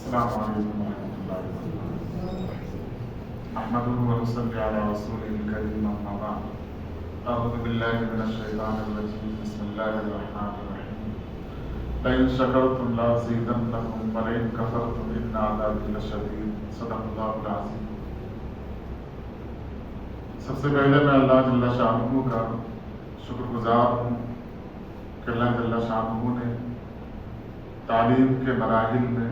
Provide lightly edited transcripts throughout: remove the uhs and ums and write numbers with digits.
السلام علیکم ورحمۃ اللہ وبرکاتہ احمدہ ونصلی علی رسولہ الکریم اما بعد اعوذ باللہ من الشیطان الرجیم بسم اللہ الرحمن الرحیم لئن شکرتم لازیدنکم ولئن کفرتم ان عذابی لشدید صدق اللہ العظیم۔ سب سے پہلے میں اللہ جل شانہ کا شکر گزار ہوں کہ اللہ جل شانہ نے تعلیم کے مراحل میں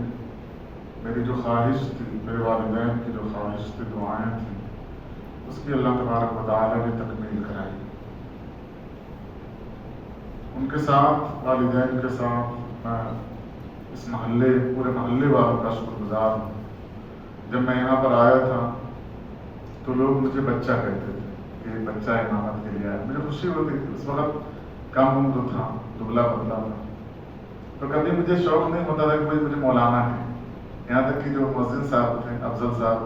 میری جو خواہش تھی، میرے والدین کی جو خواہش تھی، دعائیں تھیں، اس کی اللہ تبارک و تعالی نے تکمیل کرائی۔ ان کے ساتھ، والدین کے ساتھ، میں اس محلے، پورے محلے والوں کا شکر گزار ہوں۔ جب میں یہاں پر آیا تھا تو لوگ مجھے بچہ کہتے تھے کہ بچہ امامت کے لیے آیا۔ مجھے خوشی ہوتی تھی، اس وقت کم عمر تھا، دبلا پتلا تھا، تو کبھی مجھے شوق نہیں ہوتا تھا کہ کوئی مجھے مولانا ہے۔ یہاں تک کہ جو مؤذن صاحب تھے، افضل صاحب،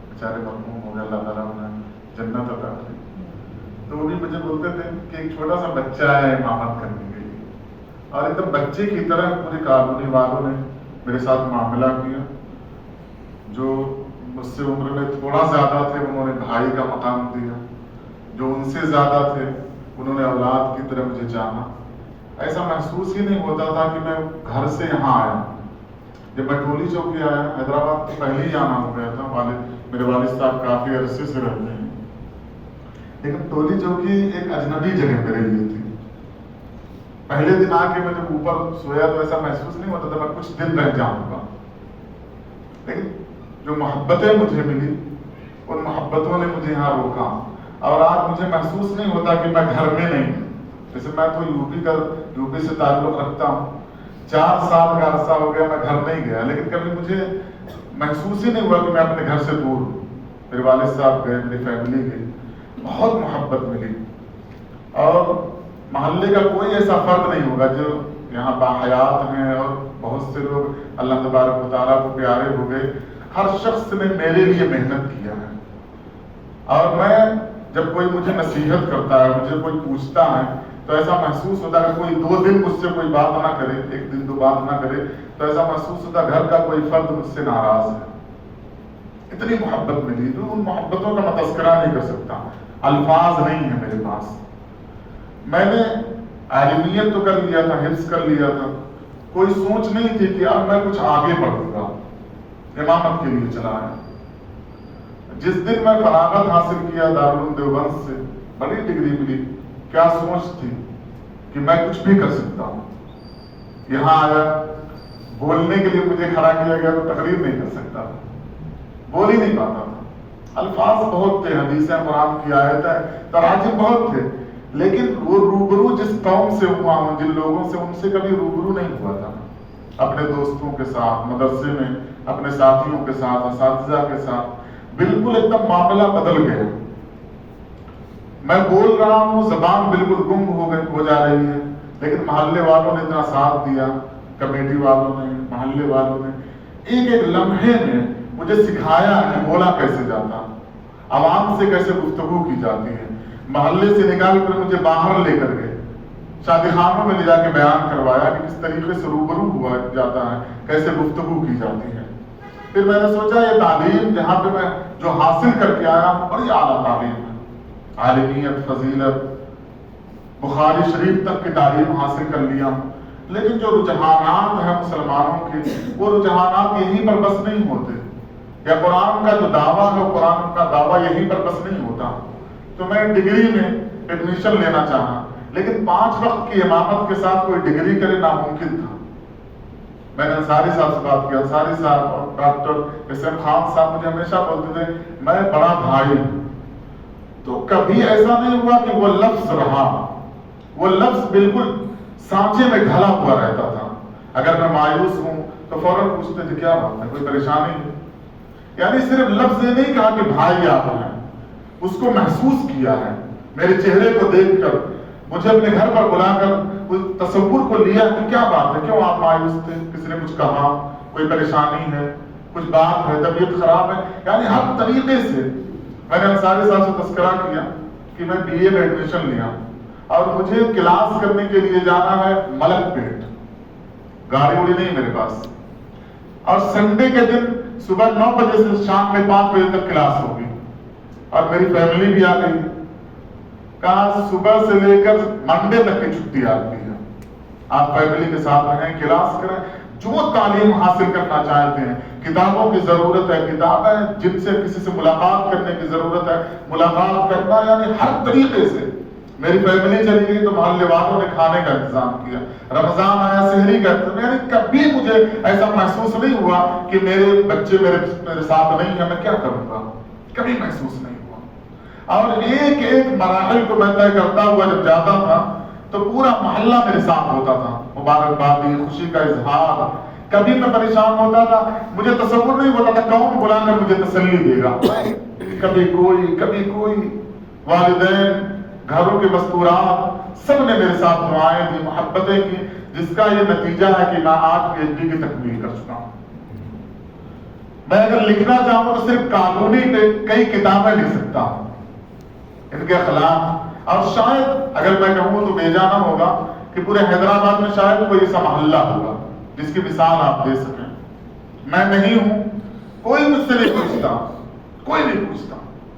بیچارے مرحوم ہو گئے، اللہ تعالیٰ انہیں جنت عطا کی، تو وہ بھی مجھے بولتے تھے کہ ایک چھوٹا سا بچہ ہے امامت کرنے کے لیے، اور ایک دم بچے کی طرح پوری کالونی والوں نے میرے ساتھ معاملہ کیا۔ جو مجھ سے عمر میں تھوڑا زیادہ تھے انہوں نے بھائی کا مقام دیا، جو ان سے زیادہ تھے انہوں نے اولاد کی طرح مجھے جانا۔ ایسا محسوس ہی نہیں ہوتا تھا کہ میں گھر سے یہاں آیا۔ جب میں ٹولی چوکی آیا، حیدرآباد تو پہلے ہی آنا ہو گیا تھا، میرے والد صاحب کافی عرصے سے رہتے ہیں، لیکن ٹولی چوکی ایک اجنبی جگہ میرے لیے تھی۔ پہلے دن آ کے میں جب اوپر سویا تو ایسا محسوس نہیں ہوتا تھا میں کچھ دن رہ جاؤں گا، لیکن جو محبتیں مجھے ملی ان محبتوں نے مجھے یہاں روکا، اور آج مجھے محسوس نہیں ہوتا کہ میں گھر میں نہیں ہوں۔ جیسے میں تو یو پی سے تعلق رکھتا ہوں، 4 سال کا عرصہ ہو گیا میں گھر نہیں گیا، لیکن کبھی مجھے محسوس ہی نہیں ہوا کہ میں اپنے گھر سے دور ہوں۔ میرے والد صاحب گئے، میری فیملی گئی، بہت محبت ملی، اور محلے کا کوئی ایسا فرد نہیں ہوگا جو یہاں باحیات ہیں، اور بہت سے لوگ اللہ تبارک و تعالیٰ کو پیارے ہو گئے۔ ہر شخص نے میرے لیے محنت کیا ہے، اور میں جب کوئی مجھے نصیحت کرتا ہے، مجھے کوئی پوچھتا ہے، تو ایسا محسوس ہوتا ہے کہ کوئی 2 دن مجھ سے کوئی بات نہ کرے، 1 دن 2 بات نہ کرے، تو ایسا محسوس ہوتا ہے گھر کا کوئی فرد مجھ سے ناراض ہے۔ اتنی محبت ملی، تو ان محبتوں کا میں تذکرہ نہیں کر سکتا، الفاظ نہیں ہیں میرے پاس۔ میں نے عالمیت تو کر لیا تھا، حفظ کر لیا تھا، کوئی سوچ نہیں تھی کہ اب میں کچھ آگے بڑھوں گا، امامت کے لیے چلا ہے۔ جس دن میں فراغت حاصل کیا دارالعلوم دیوبند سے، بڑی ڈگری ملی، کیا سوچ تھی کہ میں کچھ بھی کر سکتا ہوں۔ یہاں آیا، بولنے کے لیے مجھے کھڑا کیا گیا تو تقریر نہیں کر سکتا تھا، بول ہی نہیں پاتا تھا۔ الفاظ بہت تھے، حدیثیں، قرآن کی آیتیں، تراجم بہت تھے، لیکن وہ روبرو جس قوم سے ہوا ہوں، جن لوگوں سے، ان سے کبھی روبرو نہیں ہوا تھا۔ اپنے دوستوں کے ساتھ، مدرسے میں اپنے ساتھیوں کے ساتھ، اساتذہ کے ساتھ، بالکل ایک دم معاملہ بدل گیا۔ میں بول رہا ہوں، زبان بالکل گم ہو جا رہی ہے، لیکن محلے والوں نے اتنا ساتھ دیا، کمیٹی والوں نے، محلے والوں نے ایک ایک لمحے میں مجھے سکھایا کہ بولا کیسے جاتا، عوام سے کیسے گفتگو کی جاتی ہے۔ محلے سے نکال کر مجھے باہر لے کر گئے، شادی خانوں میں لے جا کے بیان کروایا کہ کس طریقے سے روبرو ہوا جاتا ہے، کیسے گفتگو کی جاتی ہے۔ پھر میں نے سوچا یہ تعلیم جہاں پہ میں جو حاصل کر کے آیا ہوں، بڑی اعلیٰ تعلیم ہے، عالمیت، فضیلت، بخاری شریف تک کی تعلیم حاصل کر لیا ہوں، لیکن جو رجحانات ہیں مسلمانوں کے، وہ رجحانات یہیں پر بس نہیں ہوتے، یا قرآن کا جو دعویٰ ہے، قرآن کا دعویٰ یہیں پر بس نہیں ہوتا۔ تو میں ڈگری میں ایڈمیشن لینا چاہا، لیکن 5 وقت کی امامت کے ساتھ کوئی ڈگری کرے ناممکن تھا۔ میں نے انصاری صاحب سے بات کیا، انصاری صاحب اور ڈاکٹر حسین خان صاحب مجھے ہمیشہ بولتے تھے میں بڑا بھائی ہوں، تو کبھی ایسا نہیں ہوا کہ وہ لفظ رہا، وہ لفظ بالکل سانچے میں ڈھلا ہوا رہتا تھا۔ اگر میں مایوس ہوں تو فوراً پوچھتے تھے کیا بات ہے، کوئی پریشانی ہے؟ یعنی صرف لفظ یہ نہیں کہا کہ بھائی آپ ہیں، اس کو محسوس کیا ہے، میرے چہرے کو دیکھ کر مجھے اپنے گھر پر بلا کر اس تصور کو لیا کہ کیا بات ہے، کیوں آپ مایوس تھے، کسی نے کچھ کہا، کوئی پریشانی ہے، کچھ بات ہے، طبیعت خراب ہے، یعنی ہر طریقے سے میں نے انصاری صاحب سے تذکرہ کیا کہ میں BA میں ایڈمیشن لیا اور مجھے کلاس کرنے کے لیے جانا ہے ملک پیٹ، گاڑی وڑی نہیں میرے پاس، اور سنڈے کے دن صبح 9 بجے سے شام میں 5 بجے تک کلاس ہوگی، اور میری فیملی بھی آ گئی، کہا صبح سے لے کر منڈے تک کی چھٹی آتی ہے، آپ فیملی کے ساتھ رہیں، کلاس کریں، جو تعلیم حاصل کرنا چاہتے ہیں، کتابوں کی ضرورت ہے، کتابیں جن سے کسی سے ملاقات کرنے کی ضرورت ہے، ملاقات کرنا، یعنی ہر طریقے سے۔ میری فیملی چلی گئی تو محلے والوں نے کھانے کا انتظام کیا، رمضان آیا سحری کا انتظام، یعنی کبھی مجھے ایسا محسوس نہیں ہوا کہ میرے بچے میرے ساتھ نہیں ہیں، میں کیا کروں گا، کبھی محسوس نہیں ہوا۔ اور ایک ایک مراحل کو میں طے کرتا ہوا جب جاتا تھا تو پورا محلہ میرے ساتھ ہوتا تھا، مبارکبادی، خوشی کا اظہار۔ کبھی میں پریشان ہوتا تھا، مجھے تصور نہیں ہوتا تھا کون بلا کر مجھے تسلی دے گا، کبھی کوئی، والدین، گھروں کے مستورات، سب نے میرے ساتھ دعائیں دی، محبتیں کی، جس کا یہ نتیجہ ہے کہ میں آج PhD کی تکمیل کر چکا ہوں۔ میں اگر لکھنا چاہوں تو صرف قانونی پہ کئی کتابیں لکھ سکتا ہوں، ان کے خلاف، اور شاید اگر میں کہوں تو بے جانا ہوگا کہ پورے حیدرآباد میں شاید کوئی ایسا محلہ ہوگا جس کی مثال آپ دے سکیں۔ میں نہیں ہوں، کوئی مجھ سے نہیں پوچھتا، کوئی نہیں پوچھتا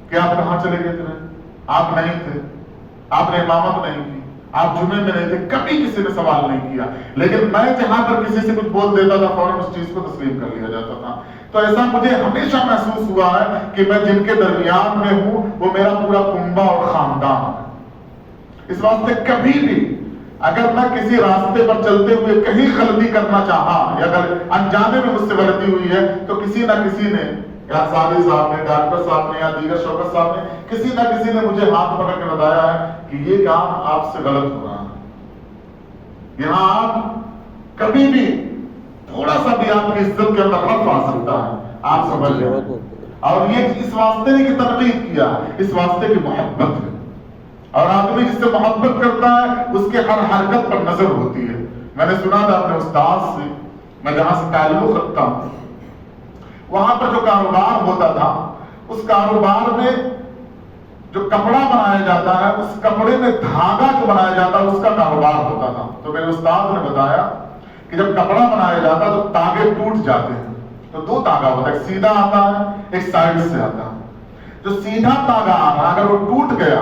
کہ آپ کہاں چلے گئے تھے، آپ نہیں تھے، آپ نے امامت نہیں کی، آپ جمعے میں نہیں تھے، کبھی کسی نے سوال نہیں کیا۔ لیکن میں جہاں پر کسی سے کچھ بول دیتا تھا فوراً اس چیز کو تسلیم کر لیا جاتا تھا۔ تو ایسا مجھے ہمیشہ محسوس ہوا ہے کہ میں جن کے درمیان میں ہوں وہ میرا پورا کنبہ اور خاندان ہے۔ اس واسطے کبھی بھی اگر میں کسی راستے پر چلتے ہوئے کہیں غلطی کرنا چاہا، یا اگر انجانے میں مجھ سے غلطی ہوئی ہے، تو کسی نہ کسی نے، یا سالی صاحب نے، ڈاکٹر صاحب نے، یا دیگر شوکت صاحب نے، کسی نہ کسی نے مجھے ہاتھ پکڑ کے بتایا ہے کہ یہ کام آپ سے غلط ہو رہا ہے، یہاں آپ کبھی بھی تھوڑا سا بھی آپ کی عزت کے اندر حرف آ سکتا ہے، آپ سمجھ لیں۔ اور یہ اس واسطے نہیں کہ تنقید کیا، اس واسطے کی محبت ہے، اور آدمی جس سے محبت کرتا ہے اس کے ہر حرکت پر نظر ہوتی ہے۔ میں نے سنا تھا اپنے استاد سے، میں جہاں سے تعلق رکھتا ہوں، وہاں پر جو کاروبار ہوتا تھا، اس کاروبار میں جو کپڑا بنایا جاتا ہے، اس کپڑے میں دھاگا جو بنایا جاتا ہے، اس کا کاروبار ہوتا تھا۔ تو میرے استاد نے بتایا کہ جب کپڑا بنایا جاتا ہے تو تاگے ٹوٹ جاتے ہیں، تو 2 تاگا ہوتا ہے، ایک سیدھا آتا ہے، ایک سائڈ سے آتا ہے۔ جو سیدھا تاگا آتا ہے اگر وہ ٹوٹ گیا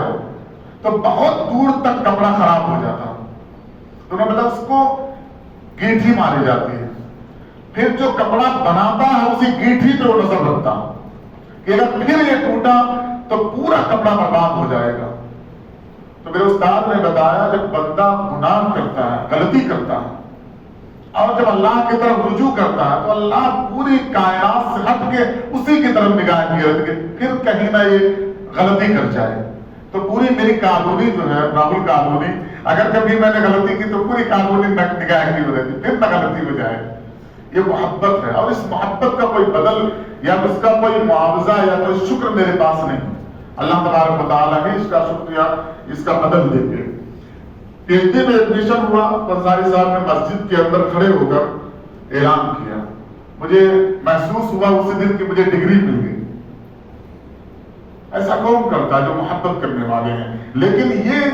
تو بہت دور تک کپڑا خراب ہو جاتا ہے، تو انہوں نے بتایا اس کو گیٹھی ماری جاتی ہے، پھر جو کپڑا بناتا ہے اسی گیٹھی پہ وہ نظر رکھتا کہ اگر پھر یہ ٹوٹا تو پورا کپڑا برباد ہو جائے گا۔ تو میرے استاد نے بتایا جب بندہ گناہ کرتا ہے، غلطی کرتا ہے، اور جب اللہ کی طرف رجوع کرتا ہے تو اللہ پوری کائنات سے ہٹ کے اسی کی طرف نگاہ کیے رہتے کہ پھر کہیں نہ یہ غلطی کر جائے۔ تو پوری میری کالونی جو ہے، راہل کالونی، اگر کبھی میں نے غلطی کی تو پوری کالونی نگاہ کی رہتی پھر نہ غلطی ہو جائے۔ یہ محبت ہے، اور اس محبت کا کوئی بدل یا اس کا کوئی معاوضہ یا کوئی شکر میرے پاس نہیں۔ اللہ تبارک و تعالیٰ نے اس کا شکریہ، اس کا بدل دیں گے۔ PhD میں ایڈمیشن ہوا، انصاری صاحب نے مسجد کے اندر کھڑے ہو کر اعلان کیا، مجھے محسوس ہوا اسی دن کہ مجھے ڈگری مل گئی۔ ایسا کون کرتا جو محبت کرنے والے ہیں؟ لیکن یہ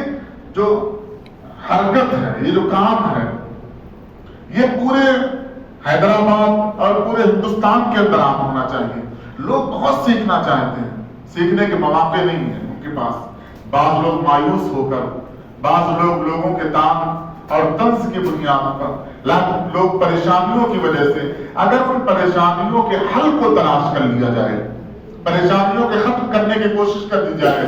جو حرکت ہے، یہ جو کام ہے، یہ پورے حیدرآباد اور پورے ہندوستان کے اندر عام ہونا چاہیے۔ لوگ بہت سیکھنا چاہتے ہیں، سیکھنے کے مواقع نہیں ہیں ان کے پاس۔ بعض لوگ مایوس ہو کر، بعض لوگ لوگوں کے تان اور طنز کی بنیاد پر، لوگ پریشانیوں کی وجہ سے، اگر ان پریشانیوں کے حل کو تلاش کر لیا جائے، پریشانیوں کے ختم کرنے کی کوشش کر دی جائے،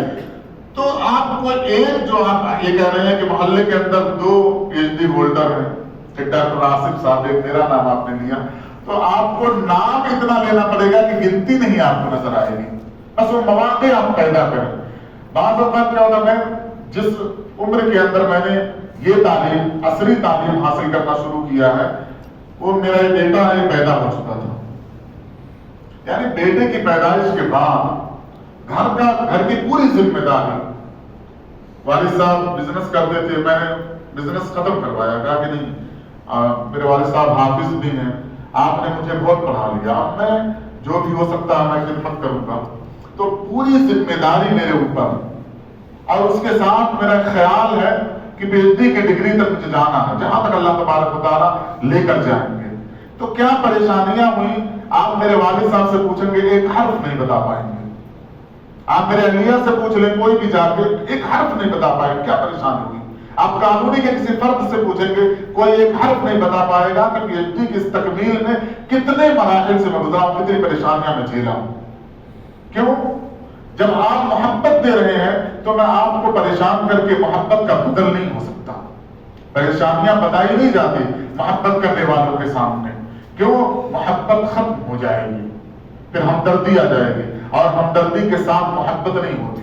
تو آپ کو ایک جو آپ یہ کہہ رہے ہیں کہ محلے کے اندر 2 PhD ہولڈر ہیں، ایک ڈاکٹر آصف صاحب، ایک میرا نام آپ نے لیا، تو آپ کو نام اتنا لینا پڑے گا کہ گنتی نہیں آپ کو نظر آئے گی۔ بس وہ مواقع آپ پیدا کریں۔ بعض اوقات کیا ہوتا ہے، جس عمر کے اندر میں نے یہ تعلیم، عصری تعلیم حاصل کرنا شروع کیا ہے، وہ میرا ایک بیٹا ہے پیدا ہو چکا تھا، یعنی بیٹے کی پیدائش کے بعد گھر کی پوری ذمہ داری، والد صاحب بزنس کرتے تھے، میں نے بزنس ختم کروایا، کہا کہ نہیں، میرے والد صاحب حافظ بھی ہیں، آپ نے مجھے بہت پڑھا لیا، میں جو بھی ہو سکتا ہے میں خدمت کروں گا۔ تو پوری ذمہ داری میرے اوپر، اور اس کے ساتھ میرا خیال ہے کہ PhD کی ڈگری تک مجھے جانا ہے، جہاں تک اللہ تبارک و تعالیٰ لے کر جائیں گے۔ تو کیا پریشانیاں ہوئی؟ آپ میرے والد صاحب سے پوچھیں گے ایک حرف نہیں بتا پائیں گے. آپ میرے اہلیہ سے پوچھ لیں کوئی بھی جا کے ایک حرف نہیں بتا پائے کیا پریشانی ہوئی. آپ قانونی کے کسی فرد سے پوچھیں گے کوئی ایک حرف نہیں بتا پائے گا کہ پی ایچ ڈی کی اس تکمیل میں کتنے مراحل سے میں گزرا ہوں, کتنی پریشانیاں میں جھیلا ہوں. کیوں؟ جب آپ محبت دے رہے ہیں تو میں آپ کو پریشان کر کے محبت کا بدل نہیں ہو سکتا. پریشانیاں بتائی نہیں جاتی محبت کرنے والوں کے سامنے. کیوں؟ محبت ختم ہو جائے گی, پھر ہمدردی آ جائے گی, اور ہمدردی کے ساتھ محبت نہیں ہوتی.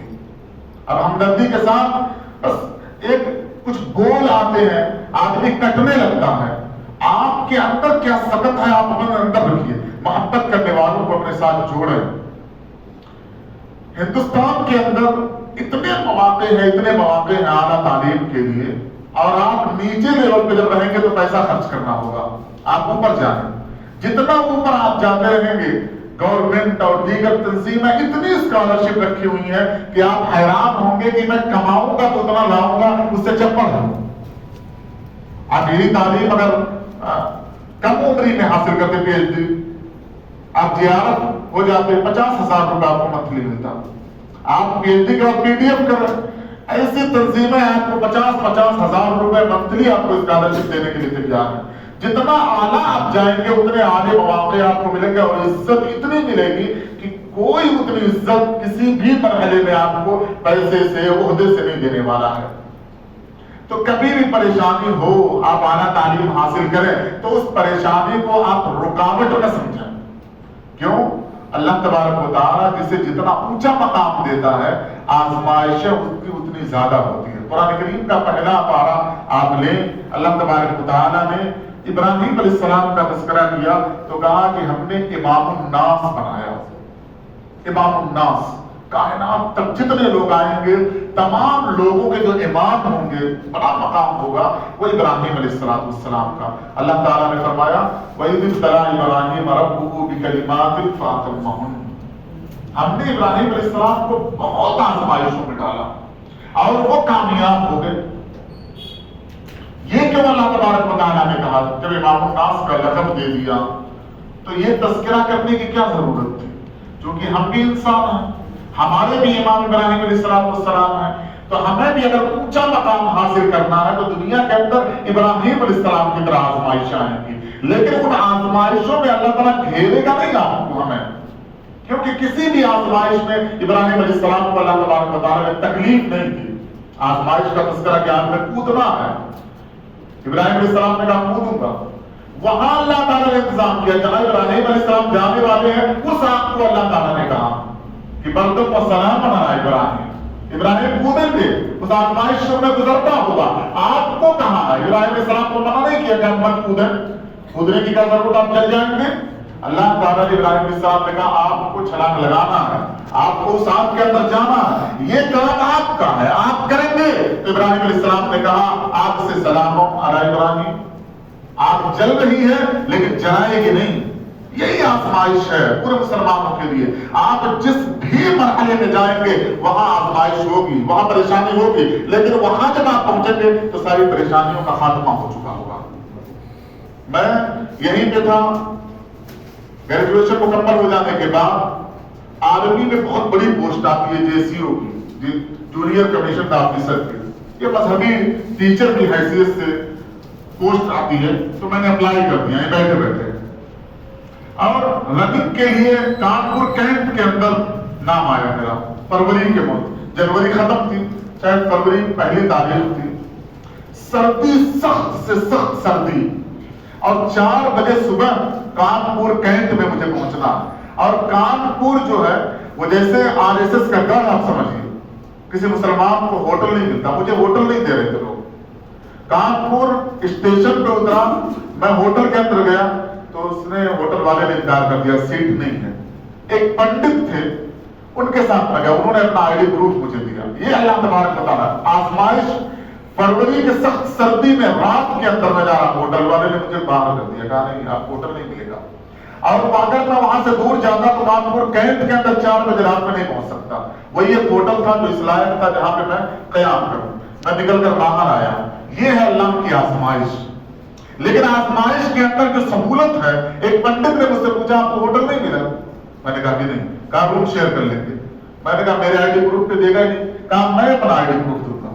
اب ہمدردی کے ساتھ بس ایک کچھ بول آتے ہیں, آدمی کٹنے لگتا ہے. آپ کے اندر کیا سکت ہے آپ اپنے اندر رکھیے. محبت کرنے والوں کو اپنے ساتھ جوڑیں. ہندوستان کے اندر اتنے مواقع ہیں, اتنے مواقع ہیں اعلیٰ تعلیم کے لیے, اور آپ نیچے لیول پہ جب رہیں گے تو پیسہ خرچ کرنا ہوگا. آپ اوپر جائیں, جتنا اوپر آپ جاتے رہیں گے گورنمنٹ اور دیگر تنظیمیں اتنی اسکالرشپ رکھی ہوئی ہیں کہ آپ حیران ہوں گے کہ میں کماؤں گا تو اتنا لاؤں گا اس سے چپل ہوں. آپ میری تعلیم اگر کم عمری میں حاصل کرتے پی ایچ ڈی, آپ زیارت ہو جاتے 50,000 روپے آپ کو منتھلی ملتا. آپ پی ایچ ڈی کے بعد پی ڈی ایف کر ایسی تنظیمیں آپ کو 50,000 روپے منتھلی آپ کو اسکالرشپ دینے کے لیے تیار ہیں. جتنا اعلیٰ آپ جائیں گے اتنے اعلیٰ مواقع آپ کو ملیں گے, اور عزت اتنی ملے گی کہ کوئی اتنی عزت کسی بھی مرحلے میں آپ کو پیسے سے عہدے سے نہیں دینے والا ہے. تو کبھی بھی پریشانی ہو, آپ اعلیٰ تعلیم حاصل کریں تو اس پریشانی کو آپ رکاوٹ نہ سمجھیں. کیوں؟ اللہ تبارک و تعالیٰ جسے جتنا اونچا مقام دیتا ہے آزمائشیں اس کی اتنی زیادہ ہوتی ہے. قرآن کریم کا پہلا پارہ آپ لیں, اللہ تبارک و تعالیٰ نے ابراہیم علیہ السلام کا تذکرہ کیا تو کہا کہ ہم نے امام الناس بنایا. امام الناس, کائنات تک جتنے لوگ آئیں گے تمام لوگوں کے جو امام ہوں گے, بڑا مقام ہوگا, وہ ابراہیم علیہ السلام کا. اللہ تعالیٰ نے فرمایا وَإِذِ ابْتَلَىٰ إِبْرَاهِيمَ رَبُّهُ بِكَلِمَاتٍ فَأَتَمَّهُنَّ. ہم نے ابراہیم علیہ السلام کو بہت آزمائشوں میں ڈالا اور وہ کامیاب ہو گئے. یہ کیوں اللہ تبارک و تعالیٰ نے کہا جب امام الناس کا لقب دے دیا تو یہ تذکرہ کرنے کی کیا ضرورت تھی؟ کیونکہ ہم بھی انسان ہیں, ہمارے بھی امام ابراہیم علیہ السلام ہیں, تو ہمیں بھی اگر اونچا مقام حاصل کرنا ہے تو دنیا کے اندر ابراہیم علیہ السلام کی طرح آزمائشیں آئیں گی. لیکن ان آزمائشوں میں اللہ تعالیٰ گھیرے گا نہیں آپ کو ہمیں, کیونکہ کسی بھی آزمائش میں ابراہیم علیہ السلام کو اللہ تبارک و تعالیٰ نے تکلیف نہیں دی. آزمائش کا تذکرہ کیا میں کودنا ہے. ابراہیم علیہ السلام نے کہا کودوں گا, وہاں اللہ تعالیٰ نے انتظام کیا. جہاں ابراہیم علیہ السلام جانے والے ہیں اس آگ کو اللہ تعالیٰ نے کہا کہ بردم و سلام بنا ابراہیم, ابراہیم کودیں گے, اس آزمائش سے انہیں گزرتا ہوگا. آپ کو کہا ہے ابراہیم علیہ السلام کو منع نہیں کیا کہ ہم مت کودیں, کودنے کی کیا ضرورت, آپ چل جائیں گے. اللہ تعالیٰ نے ابراہیم علیہ السلام نے کہا آپ کو چھلانگ لگانا ہے, آپ کو اس آگ کے اندر جانا ہے, یہ کام آپ کا ہے, آپ کریں گے. تو ابراہیم علیہ السلام نے کہا آگ سے سلام علی ابراہیم, آگ جل رہی ہے لیکن جلائے گی نہیں. یہی آزمائش ہے پورے مسلمانوں کے لیے. آپ جس بھی مرحلے میں جائیں گے وہاں آزمائش ہوگی, وہاں پریشانی ہوگی, لیکن وہاں جب آپ پہنچیں گے تو ساری پریشانیوں کا خاتمہ ہو چکا ہوگا. میں یہیں پہ تھا, گریجویشن مکمل ہو جانے کے بعد آرمی میں بہت بڑی پوسٹ آتی ہے JCO کی, جونیئر کمیشن آفیسر کی. یہ مذہبی ٹیچر کی حیثیت سے پوسٹ آتی ہے, تو میں نے اپلائی کر دیا بیٹھے بیٹھے. اور رننگ کے لیے کانپور کیمپ کے اندر نام آیا میرا. فروری کے موت, جنوری ختم تھی, شاید فروری پہلی تاریخ تھی. سردی, سخت سے سخت سردی, اور 4 بجے صبح کانپور کینٹ میں مجھے پہنچنا. اور کانپور جو ہے وہ جیسے RSS کا گڑھ آپ سمجھیے, کسی مسلمان کو ہوٹل نہیں ملتا, مجھے ہوٹل نہیں دے رہے تھے لوگ. کانپور اسٹیشن پہ اترا, میں ہوٹل کے اندر گیا تو اس نے, ہوٹل والے نے انکار کر دیا, سیٹ نہیں ہے. ایک پنڈت تھے, ان کے ساتھ میں گیا, انہوں نے اپنا ID پروف مجھے دیا. یہ اللہ تبارک و تعالیٰ آزمائش. فروری کے سخت سردی میں رات کے اندر میں جا رہا, ہوٹل والے نے مجھے باہر کر دیا, کہا نہیں آپ ہوٹل نہیں ملے گا. اور اگر میں وہاں سے دور جاتا تو کانپور کینٹ کے اندر 4 بجے رات میں نہیں پہنچ سکتا. وہی ایک ہوٹل تھا جو اس لائق تھا جہاں پہ میں قیام کروں. میں نکل کر باہر آیا. یہ ہے اللہ کی آزمائش. لیکن آزمائش کے اندر جو سہولت ہے، ایک پنڈت نے مجھ سے پوچھا آپ کو ہوٹل نہیں ملا؟ میں نے کہا کہ نہیں. کہا روم شیئر کر لیں گے. میں نے کہا میرے آئی ڈی پروف پہ دے گا نہیں؟ کہا میں اپنا آئی ڈی پروف دوں گا.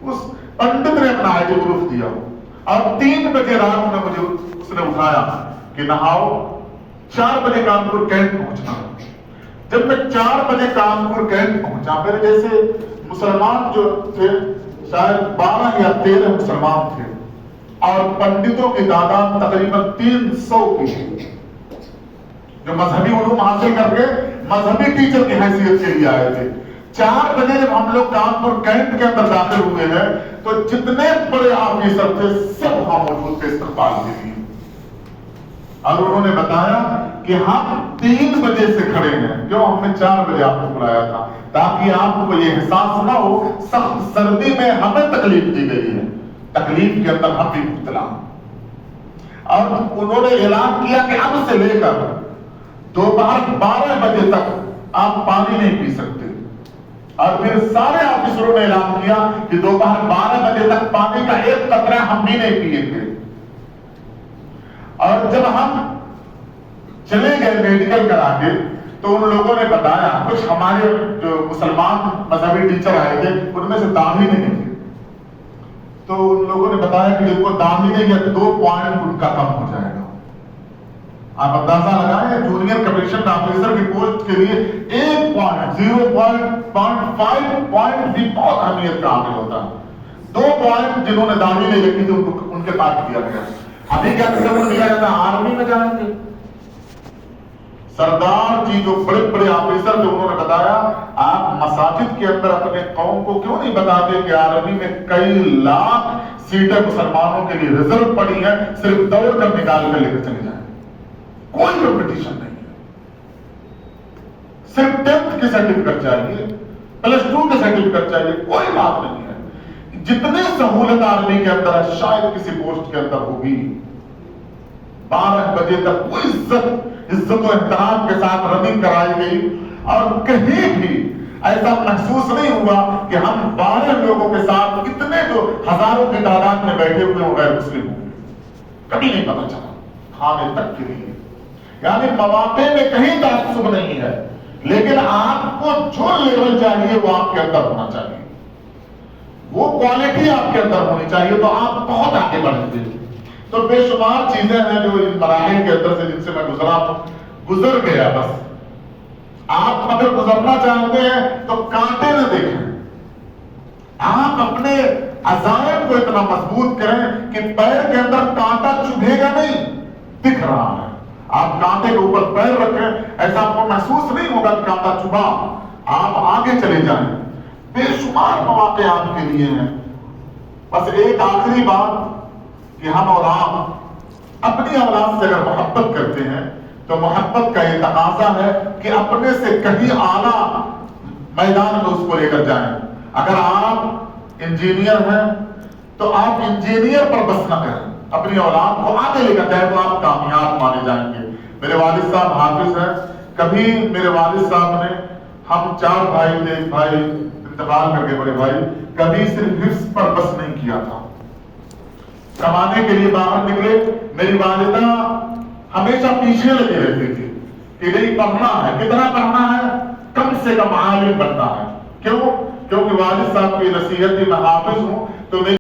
اس پنڈت نے اپنا آئی ڈی پروف دیا اور 3 بجے رات میں مجھے اس نے اٹھایا کہ نہاؤ، 4 بجے کانپور کینٹ پہنچنا. جب میں 4 بجے کانپور کینٹ پہنچا، میرے جیسے مسلمان جو تھے شاید 12 یا 13 مسلمان تھے اور پنڈتوں کی تعداد تقریباً 300 کی، جو مذہبی علوم حاصل کر کے مذہبی ٹیچر کی حیثیت کے لیے آئے تھے. 4 بجے جب ہم لوگ کانپور کینٹ کے اندر داخل ہوئے ہیں تو جتنے بڑے آفیسر تھے سب وہاں موجود تھے استقبال کے لیے. اور انہوں نے بتایا کہ ہم 3 بجے سے کھڑے ہیں، کیوں ہم نے 4 بجے آپ کو بلایا تھا تاکہ آپ کو یہ احساس نہ ہو سخت سردی میں ہمیں تکلیف دی گئی ہے، تکلیف کے اندر ہم بھی مبتلا ہیں. اور انہوں نے اعلان کیا کہ اب سے لے کر دوپہر 12 بجے تک آپ پانی نہیں پی سکتے. اور پھر سارے آفیسروں نے اعلان کیا کہ دوپہر 12 بجے تک پانی کا ایک قطرہ ہم بھی نہیں پیئیں گے. اور جب ہم چلے گئے میڈیکل کرا کے تو ان لوگوں نے بتایا، کچھ ہمارے جو مسلمان مذہبی ٹیچر آئے تھے ان میں سے داڑھی نہیں تھے، تو ان لوگوں نے بتایا کہ جن کو داڑھی نہیں ہے 2 پوائنٹ ان کا کم ہو جائے گا. آپ اندازہ لگائیں جونیئر کمیشن آفیسر کی پوسٹ کے لیے 1 پوائنٹ 0.5 پوائنٹ بھی بہت اہمیت کا حامل ہوتا ہے. 2 پوائنٹ جنہوں نے داڑھی نہیں رکھی تھی ان کے کاٹ دیا گیا. ابھی کیا دیا جاتا ہے آرمی میں جائیں گے. سردار جی جو بڑے بڑے آفیسر تھے انہوں نے بتایا آپ مساجد کے اندر اپنے قوم کو کیوں نہیں بتاتے کہ آرمی میں کئی لاکھ سیٹیں مسلمانوں کے لیے ریزرو پڑی ہیں، صرف دوڑ کر نکال کر لے کر چلے جائیں. کوئی کمپٹیشن نہیں ہے، صرف 10th کی سرٹیفکیٹ چاہیے، +2 کے سرٹیفکیٹ چاہیے، کوئی بات نہیں ہے. جتنی سہولت آرمی کے اندر ہے شاید کسی پوسٹ کے اندر ہوگی. 12 بجے تک کوئی عزت و احترام کے ساتھ رننگ کرائی گئی اور کہیں بھی ایسا محسوس نہیں ہوا کہ ہم 12 لوگوں کے ساتھ اتنے جو ہزاروں کی تعداد میں بیٹھے ہوئے ہوں غیر مسلم ہوں. کبھی نہیں پتہ چلا کھانے تک کے لیے. یعنی مواقع میں کہیں تعصب نہیں ہے، لیکن آپ کو جو لیول چاہیے وہ آپ کے اندر ہونا چاہیے، وہ کوالٹی آپ کے اندر ہونی چاہیے تو آپ بہت آگے بڑھیں گے. تو بے شمار چیزیں ہیں جو ان مراحل کے اندر سے جن سے میں گزر گیا. بس آپ اگر گزرنا چاہتے ہیں تو کانٹے نہ دیکھیں، آپ اپنے عزائم کو اتنا مضبوط کریں کہ پیر کے اندر کانٹا چبھے گا نہیں، دکھ رہا ہے. آپ کانٹے کے اوپر پیر رکھیں، ایسا آپ کو محسوس نہیں ہوگا کہ کانٹا چبھا، آپ آگے چلے جائیں. بے شمار مواقع آپ کے لیے ہیں. بس ایک آخری بات کہ ہم اور آپ اپنی اولاد سے اگر محبت کرتے ہیں تو محبت کا یہ تقاضا ہے کہ اپنے سے کہیں اعلیٰ میدان میں اس کو لے کر جائیں. اگر آپ انجینئر ہیں تو آپ انجینئر پر بس نہ کریں، اپنی اولاد کو آگے لے کر جائیں تو آپ کامیاب مانے جائیں گے. میرے والد صاحب حافظ ہیں. کبھی میرے والد صاحب نے، ہم 4 بھائی تھے، ایک بھائی انتقال کر کے بڑے بھائی، کبھی صرف حفظ پر بس نہیں کیا تھا. کمانے کے لیے باہر نکلے، میری والدہ ہمیشہ پیچھے لگے رہتی تھی کہ نہیں پڑھنا ہے. کتنا پڑھنا ہے؟ کم سے کم عالم بننا ہے. کیوں؟ کیونکہ والد صاحب کی نصیحت تھی میں حافظ ہوں تو